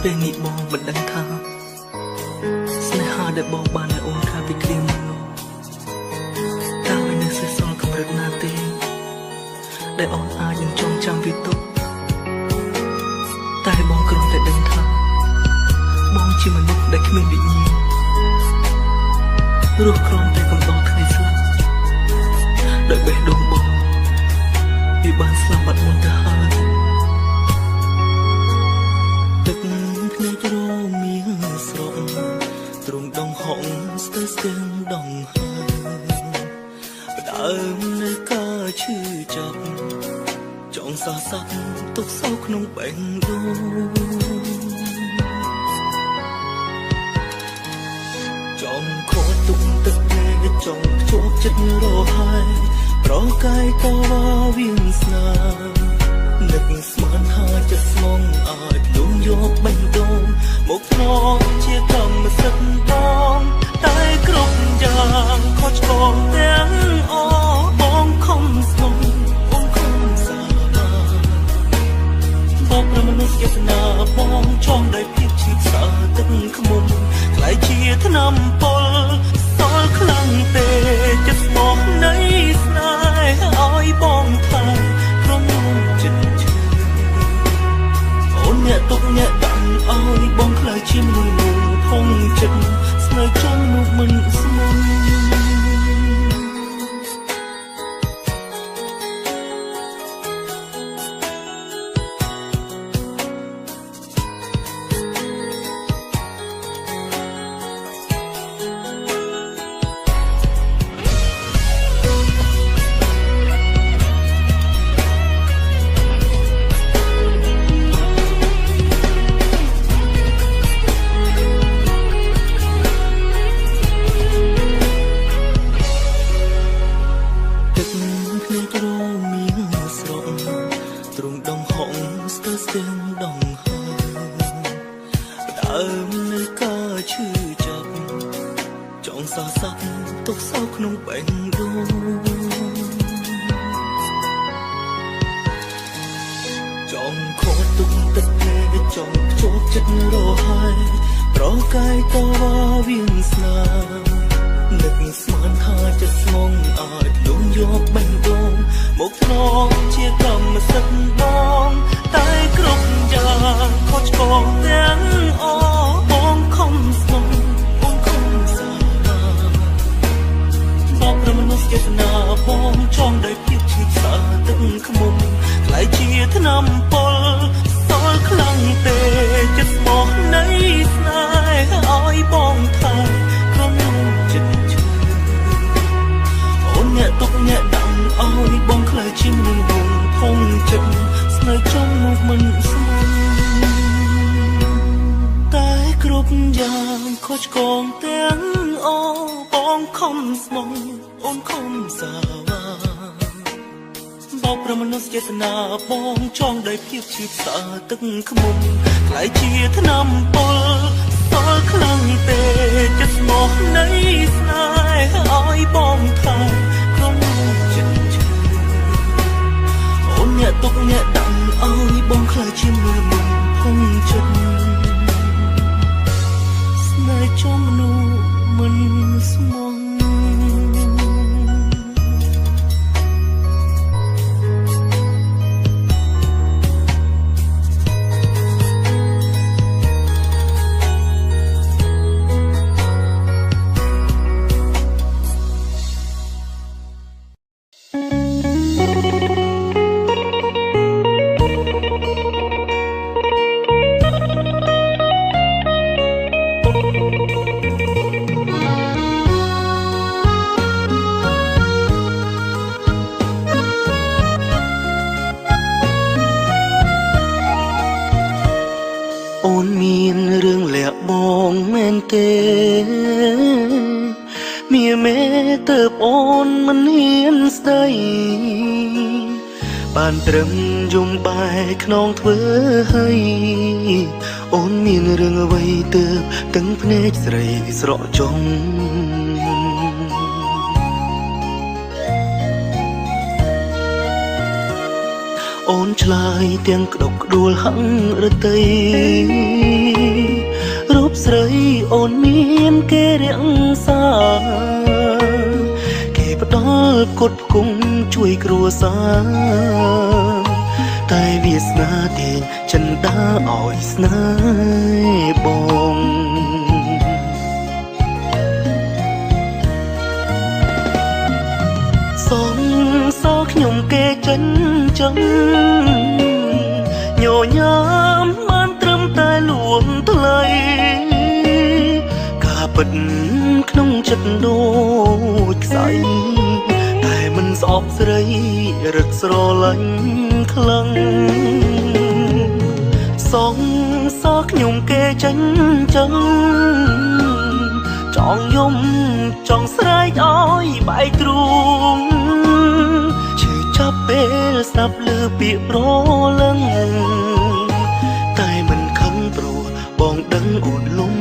ពេលនេះបងមិនដឹងថាស្នេហាដែលបងបានឲ្យអូនកាលពីគ្រាមុននោះតើនៅសេះសល់កម្រិតណាទេដែលអូនអាចនឹងចងចាំវាទុកតែបងគ្រាន់តែដឹងថាបងជាមនុស្សដែលគ្មានវិញ្ញាណរស់គ្រាន់តែកំដរថ្ងៃស្លាប់ដោយបេះដូងបងវាបានស្លាប់បាត់មុនទៅហើយទឹកភ្នែករមៀងស្រក់ទ្រង់ដងហងស្ទើរស្ទឹងដងហើយផ្ដើមនៅការឈឺចាប់ចង់សរស័កទុកសោក្នុងបេះដូងចង់ខកទុកទឹកភ្នែកចង់ភ្ជាប់ចិត្តរហើយប្រកាយតវ៉ាវៀងស្នានឹកស្មានថាចិត្តស្មងអាចលំយកបេះដូងមកធ្នងជាកម្មសិទ្ធិបងតែគ្រប់យ៉ាងខុសឆ្គងទាំងអបងខំស្មងអូនខំសាបាបងប្រមនុស្សចេតនាបងចង់ដោយភាពឈឺផ្សាទឹកខ្មុំខ្លាយជាថ្នាំពលសល់ខ្លាំងទេចិត្តស្មោះនៃស្នេហ៍ឲ្យបងថាក្រុមចិត្តឈឺអូនអ្នកទុកអ្នកដាក់ឲ្យបងខ្លាចជាមនុស្សផុងចិត្តស្នេហ៍ចង់នោះមិនស្មន់បានត្រឹមយំបែកខ្នងធ្វើឲ្យអូនមានរឿងអ្វីទើបទាំងភ្នែកស្រីស្រក់ចង់ អូនឆ្លើយទាំងក្តុកក្ដួលហឹងរតីរូបស្រីអូនមានគេរាំងសាគេផ្ដល់ផ្គត់ផ្គង់ជួយគ្រួសារតែវាសនាទាញចិនដាឲ្យស្នេហ៍បងសងសោខ្ញុំគេចិនចឹងញញឹមបានត្រឹមតែលួងថ្លៃការពិតក្នុងចិត្តដូចខ្សែតែមិនស្អប់ស្រីរឹតស្រលាញ់ខ្លាំងសងសោខ្ញុំគេចិនចឹងចង់យំចង់ស្រែកឲ្យបែកទ្រូងឈឺចាប់ពេលស្ដាប់ឮពាក្យប្រលឹងតែមិនខឹងព្រោះបងដឹងអូនលំ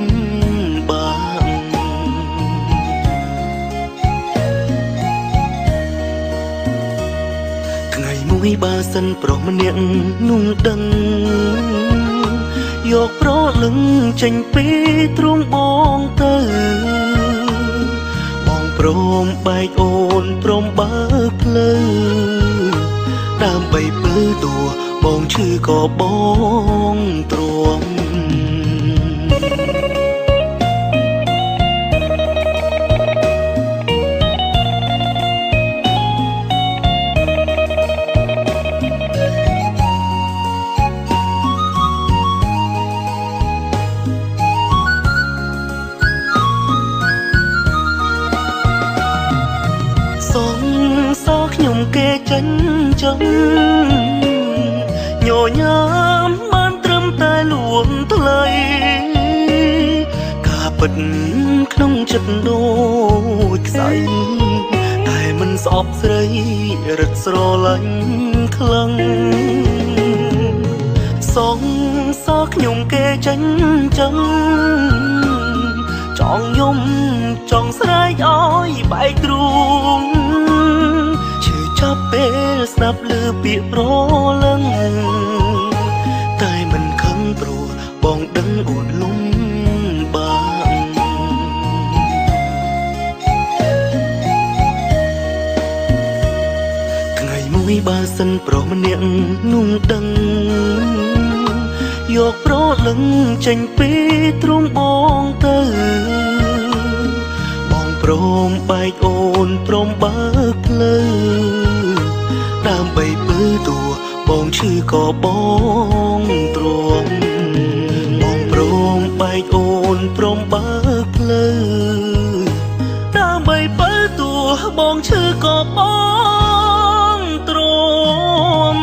បាកថ្ងៃមួយបើសិនប្រុសម្នាក់នោះដឹងយកប្រលឹងចេញពីទ្រូងបងទៅបងព្រមបែកអូនព្រមបើកផ្លូវដើម្បីពើតួបងឈឺក៏បងទ្រាំគេចិនចឹងញញឹមបានត្រឹមតែលួងថ្លៃការពិតក្នុងចិត្តដូចខ្សែតែមិនស្អប់ស្រីរឹតស្រលាញ់ខ្លាំងសងសោខ្ញុំគេចិនចឹងចង់យំចង់ស្រែកឲ្យបែកទ្រូងចាប់ពេលស្ដាប់ឮពាក្យប្រលឹងតែមិនខឹងព្រោះបងដឹងអូនលំបាកថ្ងៃមួយបើសិនប្រុសម្នាក់នោះដឹងយកប្រលឹងចេញពីទ្រូងបងទៅបងព្រមបែកអូនព្រមបើកផ្លូវដើម្បីពើតួបងឈឺក៏បងទ្រាំបងព្រមបែកអូនព្រមបើកផ្លូវដើម្បីពើតួបងឈឺក៏បងទ្រាំ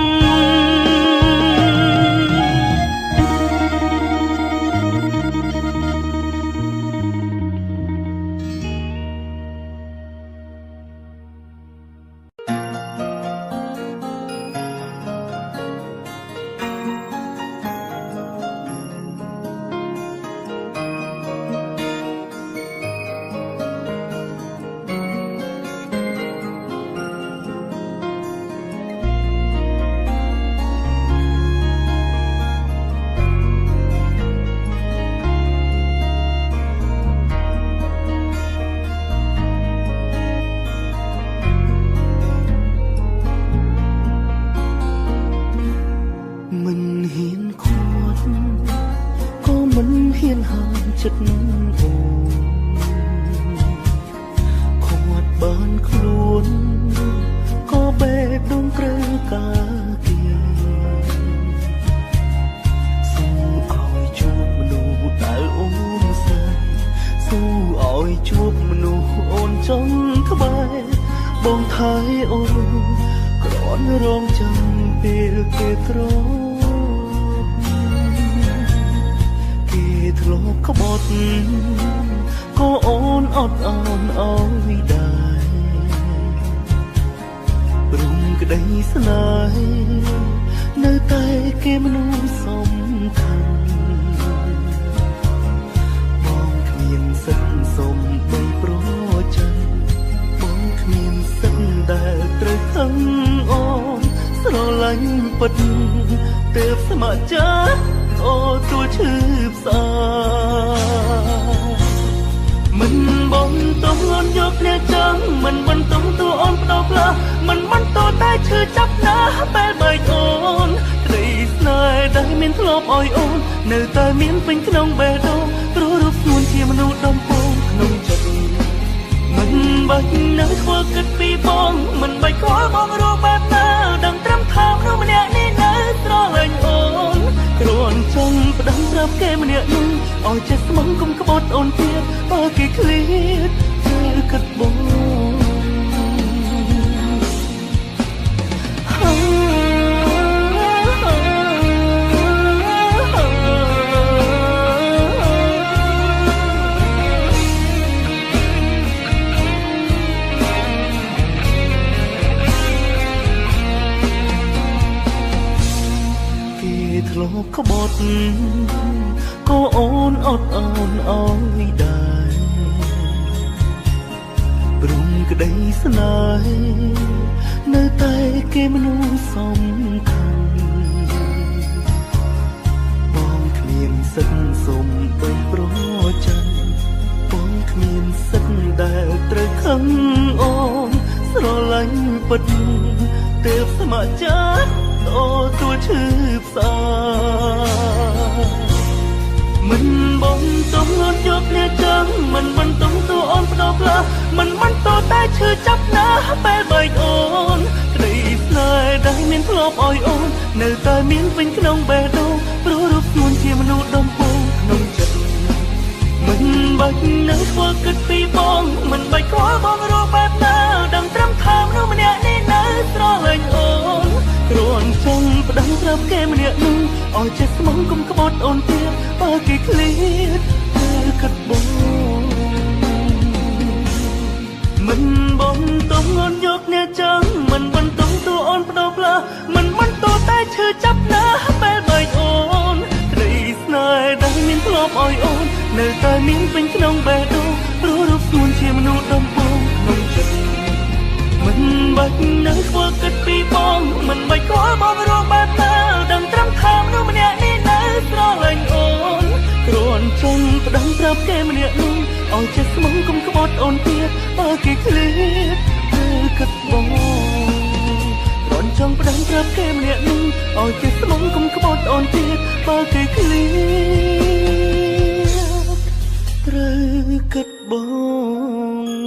ចិត្តអូគាត់បានខ្លួនក៏បែបដងត្រូវការគេសូមឲ្យជួបមនុស្សដែលអូនស្នេហ៍សូមឲ្យជួបមនុស្សអូនចង់ក្បែរបងថៃអូនគ្រាន់រងចាំពេលគេក្រធ្លាប់ក្បត់ក៏អូនអត់អន់អោយដែររុំក្តីស្នេហ៍នៅតែគេមនុស្សសំខាន់បងគ្មានសិទ្ធិសុំបីប្រចាំ ដែលត្រូវខឹងអូនស្រឡាញ់ ពិតទើបស្ម័គ្រចិត្តអូទួលឈឺផ្សាមិនបងតំងន់យកគ្នាចាំមិនបន្តតួអូនផ្ដោផ្លាមិនបន្តតែឈឺចាប់ណាបែបបែកអូនក្តីស្នេហ៍ដែលមានធ្លាប់អោយអូននៅតែមានពេញក្នុងបេះដូងព្រោះរូបខ្លួនជាមនុស្សដំបូងក្នុងចិត្តមិនបាច់នៅខ្វល់គិតពីបងមិនបាច់ខ្វល់បងរកបែបណាដឹងត្រឹមថាមនុស្សម្នាក់នេះនៅស្រឡាញ់អូនគ្រាន់ចង់ប្តឹងប្រាប់គេម្នាក់នោះឲ្យចិត្តស្មងគុំក្បត់អូនទៀតបើគេឃ្លាតពេលគិតបងធ្លាប់ក្បត់ក៏អូនអត់អូនអើយដែរព្រមក្តីស្នេហ៍នៅតែគេមនុស្សសំខាន់បងគ្មានសិទ្ធសុំបីប្រចាំបងគ្មានសិទ្ធដែលត្រូវខឹងអូនស្រឡាញ់ពិតទើបស្ម័គ្រចិត្តអូទួលឈឺផ្សាមិនបងតំងន់យកគ្នាចាំមិនបន្តតួអូនផ្ដោផ្លាមិនបន្តតែឈឺចាប់ណាបែបបែកអូនក្តីស្នេហ៍ដែលមានធ្លាប់អោយអូននៅតែមានពេញក្នុងបេះដូងព្រោះរូបខ្លួនជាមនុស្សដំបូងក្នុងចិត្តមិនបាច់នៅខ្វល់គិតពីបងមិនបាច់ខ្វល់បងរកបែបណាដឹងត្រឹមថាមនុស្សម្នាក់នេះនៅស្រឡាញ់អូនគ្រាន់ចង់ប្តឹងប្រាប់គេម្នាក់នោះឲ្យចិត្តស្មងគុំក្បត់អូនទៀតបើគេឃ្លាតពេលគិតបងមិនបងតំងន់យកអ្នកចាំមិនបន្តតួអូនផ្ដោផ្លាមិនបន្តតែឈឺចាប់ណាពេលបែកអូនក្តីស្នេហ៍ដែលមានធ្លាប់អោយអូននៅតែមានពេញក្នុងបេះដូងព្រោះរូបខ្លួនជាមនុស្សដំបូងក្នុងចិត្តមិនបាច់នៅខ្វល់គិតពីបងមិនបាច់ខ្វល់បងរកបែបណាដឹងត្រឹមថាមនុស្សម្នាក់នេះនៅស្រឡាញ់អូនគ្រាន់ចង់ប្តឹងប្រាប់គេម្នាក់នោះឲ្យចិត្តស្មងគុំក្បត់អូនទៀតបើគេឃ្លាតពេលគិតបងគ្រាន់ចង់ប្តឹងប្រាប់គេម្នាក់នោះឲ្យចិត្តស្មងគុំក្បត់អូនទៀតបើគេឃ្លាតត្រូវគិតបង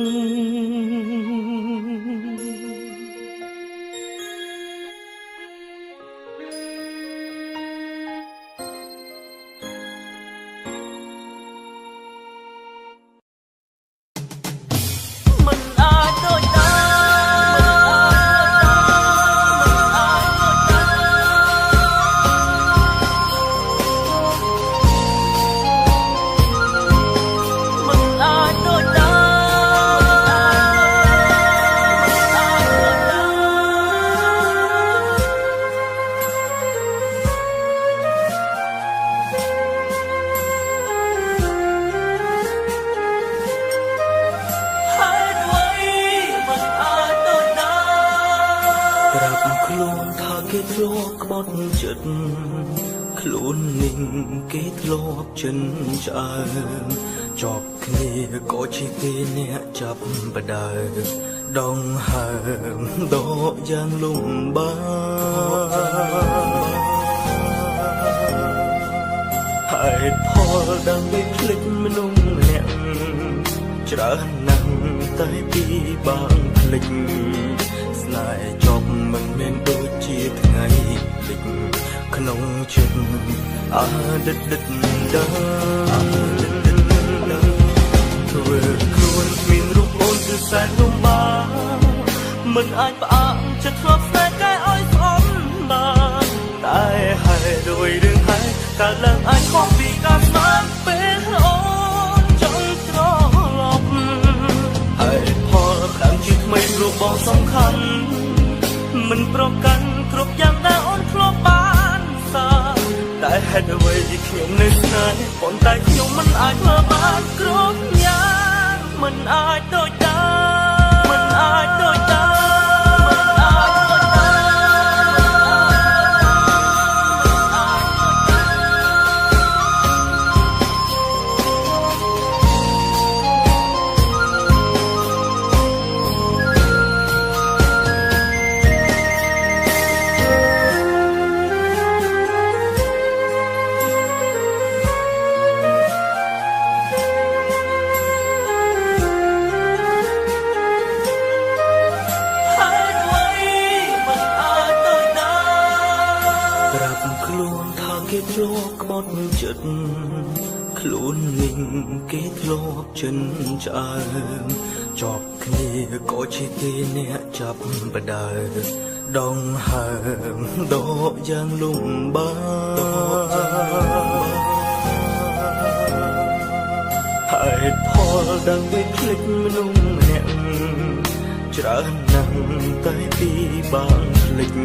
ខ្លួនថាគេធ្លាប់ក្បត់ចិត្តខ្លួននឹងគេធ្លាប់ចិនឆ្អើមជាប់គ្នាក៏ជាគេអ្នកចាប់បដើដងហើមដកយ៉ាងលំបាហេតុផលដើម្បីភ្លេចមនុស្សម្នាក់ច្រើនណាស់តែពីបានភ្លេចស្នេហ៍ចប់មិនមែនដូចជាថ្ងៃភ្លេចក្នុងចិត្តអដិតដើធ្វើខ្លួនមានរូបអូនគឺសែនលំបាកមិនអាចផ្អាកចិត្តធ្លាប់ស្នេហ៍កែឲ្យស្អប់បានតែហើយដោយរឿងហើយកើតឡើងអាចខុសពីការស្មានពេលអូនចង់ត្រឡប់ហើយផលខាងជាថ្មីព្រោះបងសំខាន់មិនប្រកាន់គ្រប់យ៉ាងដែលអូនធ្លាប់បានសាតែហេតុអ្វីខ្ញុំនៅស្នេហ៍ប៉ុន្តែខ្ញុំមិនអាចធ្វើបានគ្រប់យ៉ាងមិនអាចដូចដើមមិនអាចដូចដើមមិនអាចដូចដើម ខ្លួនថាគេធ្លាប់ក្បត់ចិត្តខ្លួននឹងគេធ្លាប់ចិនឆ្អើមជាប់គ្នាក៏ជាគេអ្នកចាប់បដើដងហើមដកយ៉ាងលំបាកហេតុផលដើម្បីភ្លេចមនុស្សម្នាក់ច្រើនណាស់តែពីបានភ្លេច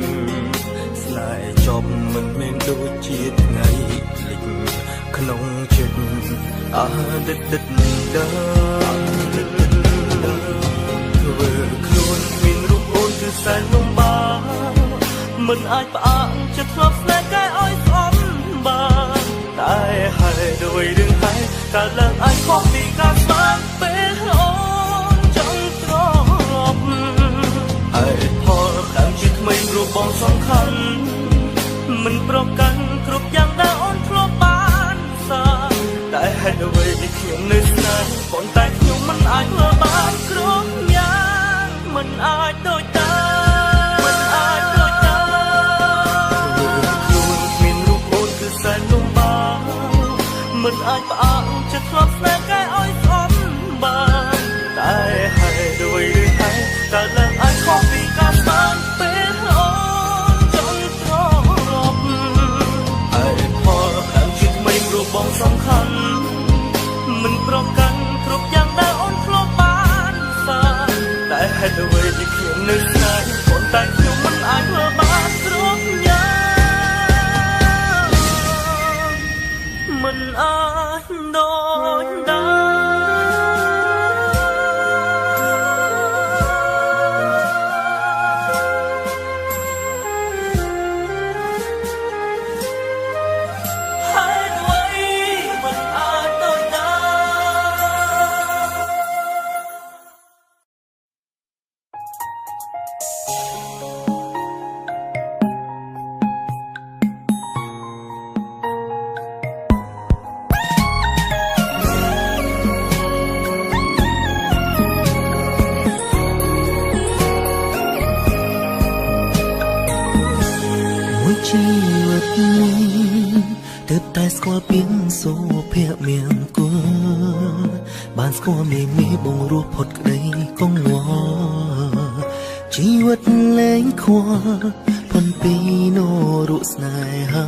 ស្នេហ៍ចប់មិនមែនដូចជាថ្ងៃភ្លេចក្នុងចិត្តអតីតដើមធ្វើខ្លួនមានរូបអូនគឺសែនលំបាកមិនអាចផ្អាកចិត្តធ្លាប់ស្នេហ៍កែឲ្យស្អប់បានតែហើយដោយរឿងហើយកាលឡើងអាចខុសពីការស្មានពេលអូនចង់ត្រឡប់ហើយផលខាងជាថ្មីរូបបងសំខាន់មិនប្រកាន់គ្រប់យ៉ាងដែលអូនធ្លាប់បានសាតែហេតុអ្វីដែលខ្ញុំនៅស្នេហ៍ប៉ុន្តែខ្ញុំមិនអាចធ្វើបានគ្រប់យ៉ាងមិនអាចដូចតាមិនអាចដូចតាខ្លួនមានរូបអូនគឺសែនលំបាកមិនអាចផ្អាកចិត្តធ្លាប់ស្នេហ៍កែឲ្យស្អប់បានតែហើយដោយរឿងហើយតែឡើងអាចខុសពីការស្មានពេលអូនចង់ត្រឡប់ហើយផលខាងជាថ្មីរូបបងសំខាន់មិនប្រកាន់គ្រប់យ៉ាងដែលអូនធ្លាប់បានសាតែហេតុអ្វីដែលខ្ញុំនៅស្នេហ៍ប៉ុន្តែខ្ញុំមិនអាចធ្វើបានគ្រប់យ៉ាងមិនអាចដូចដែរជីវិតទើបតែស្គាល់ពីសុភមង្គលបានស្គាល់មេបងរស់ផុតក្តីកង្វល់ជីវិតលែងខ្វល់ផុនពីនរស្នេហា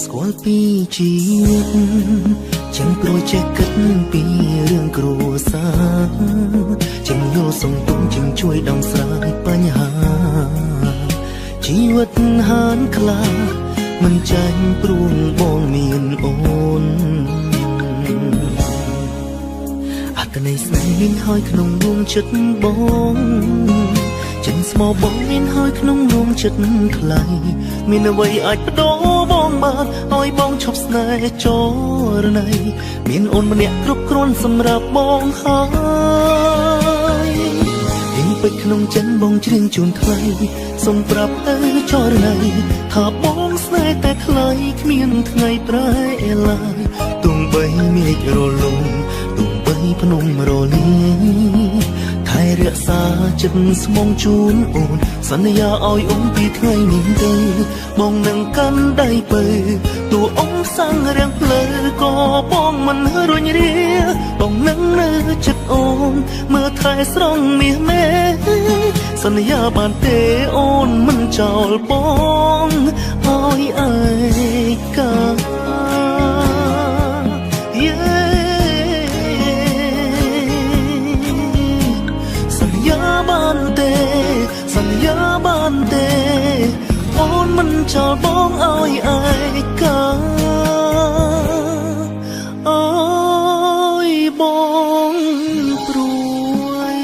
ស្គាល់ពីជីវិតចឹងព្រួយចេះគិតពីរឿងគ្រួសារចឹងយល់សង្ទុំចឹងជួយដំស្រាយបញ្ហាជីវិតហានខ្លាមិនចាញ់ព្រួងបងមានអូនអត្តន័យស្នេហ៍មានហើយក្នុងដួងចិត្តបងចិនស្មោបងមានហើយក្នុងដួងចិត្តថ្លៃមានអ្វីអាចបដូរបងបានឲ្យបងឈប់ស្នេហ៍ចរណៃមានអូនម្នាក់គ្រប់គ្រាន់សម្រាប់បងហើយពេជ្រក្នុងចិនបងច្រៀងជូនថ្លៃសូមប្រាប់ទៅចរណៃថាបងស្នេហ៍តែថ្លៃគ្មានថ្ងៃប្រែឡើយទុំបីមេឃរលំទុំបីភ្នំរលីថែរក្សាចិត្តស្មងជូនអូនសន្យាឲ្យអូនពីថ្ងៃនេះទៅបងនឹងកាន់ដៃបើតួអូនសាំងរាំងផ្លូវក៏បងមិនរុញរាបងនឹងនៅចិត្តអូនមើលថែស្រង់មាសមេសន្យាបានទេអូនមិនចោលបងឲ្យឯកាសន្យាបានទេអូនមិនចោលបងឲ្យឯកាអើយបងព្រួយ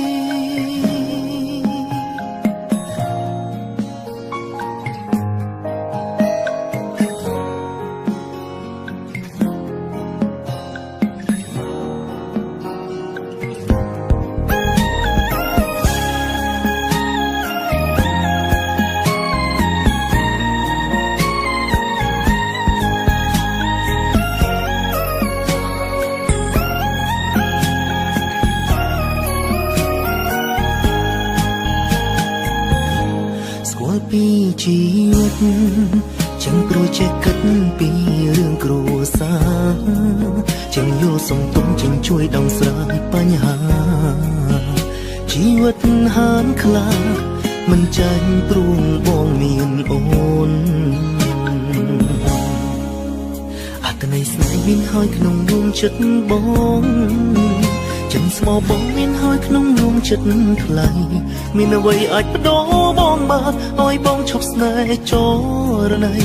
ពីជីវិតចឹងព្រួយចេះគិតពីរឿងគ្រួសារចឹងយល់សំទុំចឹងជួយដោះស្រាយបញ្ហាជីវិតហានខ្លាចមិនចាញ់ព្រួងបងមានអូនអត្តន័យស្នេហ៍មានហើយក្នុងដួងចិត្តបងចឹងស្មោបងមានហើយក្នុងដួងចិត្តថ្លៃមានអ្វីអាចបដូរបងបាទឲ្យបងឈប់ស្នេហ៍ចរណៃ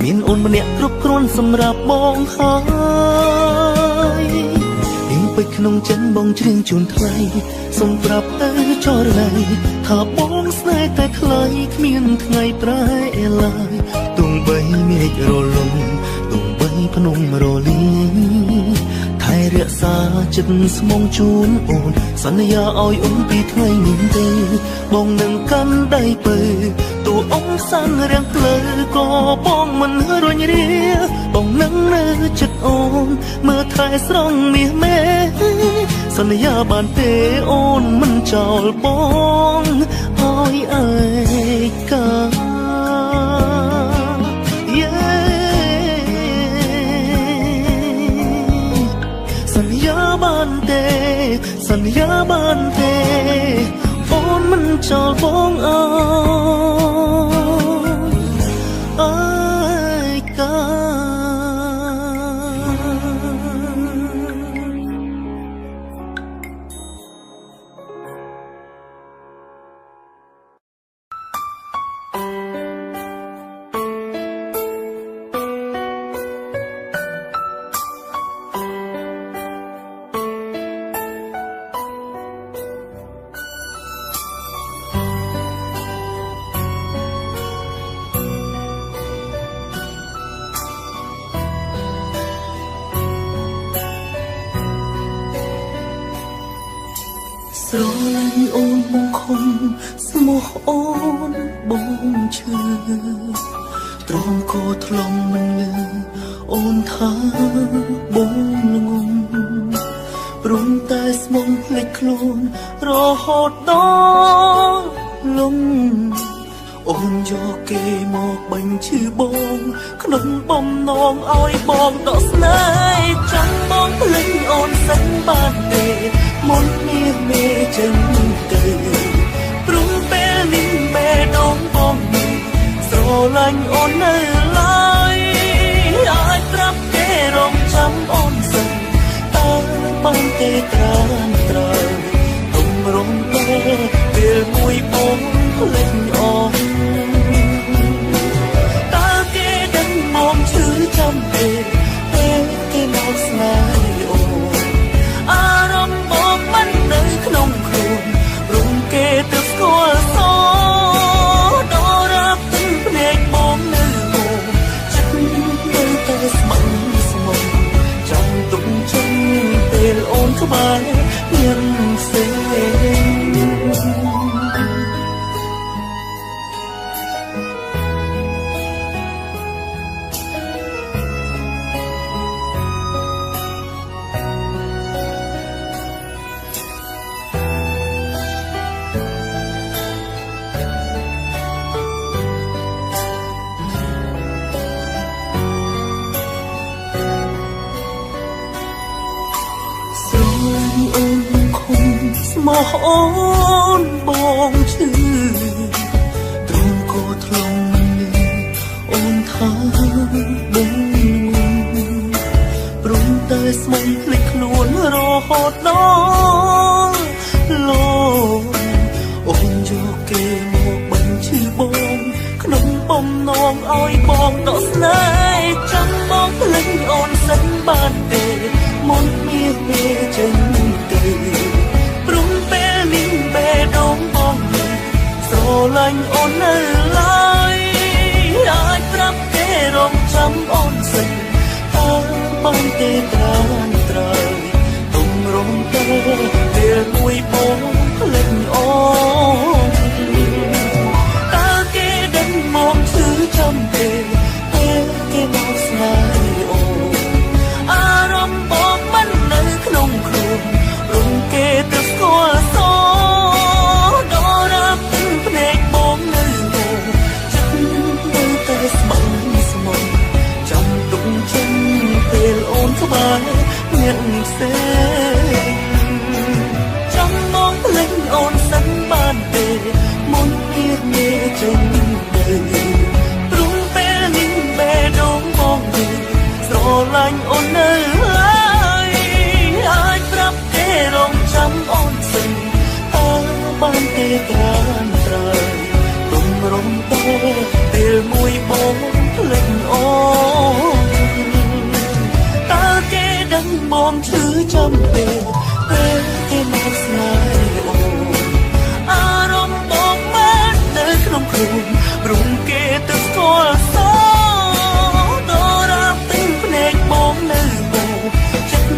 មានអូនម្នាក់គ្រប់គ្រាន់សម្រាប់បងហើយពីពេជ្រក្នុងចិត្តបងច្រៀងជូនថ្លៃសូមប្រាប់ទៅចរណៃថាបងស្នេហ៍តែថ្លៃគ្មានថ្ងៃប្រែឡើយទោះបីមេឃរលំទោះបីភ្នំរលីថែរក្សាចិត្តស្មងជូនអូនសន្យាឲ្យអូនពីថ្ងៃនេះទៅបងនឹងកាន់ដៃពើតួអង្គសានរាំងភ្លើក៏បងមិនរញរាបងនឹងនៅចិត្តអូនមើលថែស្រង់មាសមេសន្យាបានទេអូនមិនចោលបងឲ្យឯកាសន្យាបានទេអូនមិនចោលបងអើយកាស្រឡាញ់អូនបងខំស្មោះអូនបងឈឺទ្រាំក៏ថ្លង់មិនលឺអូនថាបងល្ងងព្រមតែស្មងភ្លេចខ្លួនរហូតដល់លំអូនយកគេមកបាញ់ឈឺបងក្នុងបំណងឲ្យបងដកស្នេហ៍ចង់បងភ្លេចអូនសិនបានទេមុននេះមេចឹងទៅព្រមពេលនេះមេដងបងស្រឡាញ់អូននៅឡើយអាចប្រាប់គេរងចាំអូនសិនតើបានទេត្រានត្រើយទុំរំតែពេលមួយបងភ្លេចអូនតើគេដឹងមកឈឺចាំទេពេលគេមកស្នេហ៍អូនអារម្មណ៍បងមិននៅក្នុងខ្លួនរំគេទៅស្គាល់សដល់រាប់ទឹកភ្នែកបងនៅអូនចិត្តនៅតែស្មងស្មងចាំទុំchânពេលអូនក្បែរមានផ្សេងមកអូនបងឈឺទ្រង់ក៏ថ្លង់មិនអូនថាបងព្រមតែស្មងភ្លេចខ្លួនរហូតដល់លោកអូនយកគេមកបាញ់ឈឺបងក្នុងបំណងឲ្យបងដកស្នេហ៍ចាំបងភ្លេចអូនសិនបានទេមុនមានមេចឹងទៅព្រមពេលនេះបេះដូងបងស្រឡាញ់អូននៅឡើយអាចប្រាប់គេរងចាំអូនសិនតើបានទេត្រានត្រើយទុំរំតែពេលមួយបងភ្លេចអូនតើគេដឹងមកឈឺចាំទេពេលគេមកស្នេហ៍អូនអារម្មណ៍បងមិននៅក្នុងខ្លួនរំគេទៅស្គាល់សដល់រាប់ភ្នែកបងនៅអូន អ្នកផ្សេងចាំមកលេងអូនសិនបានទេមុនទៀតនេះចេញទៅព្រោះពេលនេះបេះដូងមកនេះស្រឡាញ់អូននៅហើយអាចប្រាប់គេរងចាំអូនសិនតើបានទេក្រានត្រៃទុំរំតោពេលមួយបងភ្លេចអូនតើគេដឹងបងឈឺចាំពេលពេលគេមកស្នេហ៍អូនអារម្មណ៍បងបាននៅក្នុងខ្លួនរុំគេទៅស្គាល់សោដរាបទឹកភ្នែកបងនៅបងចិត្ត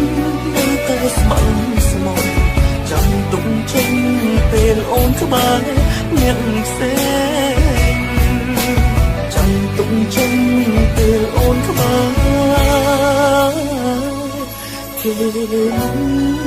នៅតែស្មងស្មងចាំទុំចេញពេលអូនក្បែរអ្នកផ្សេងចាំទុំចេញពេលអូនក្បែរគេ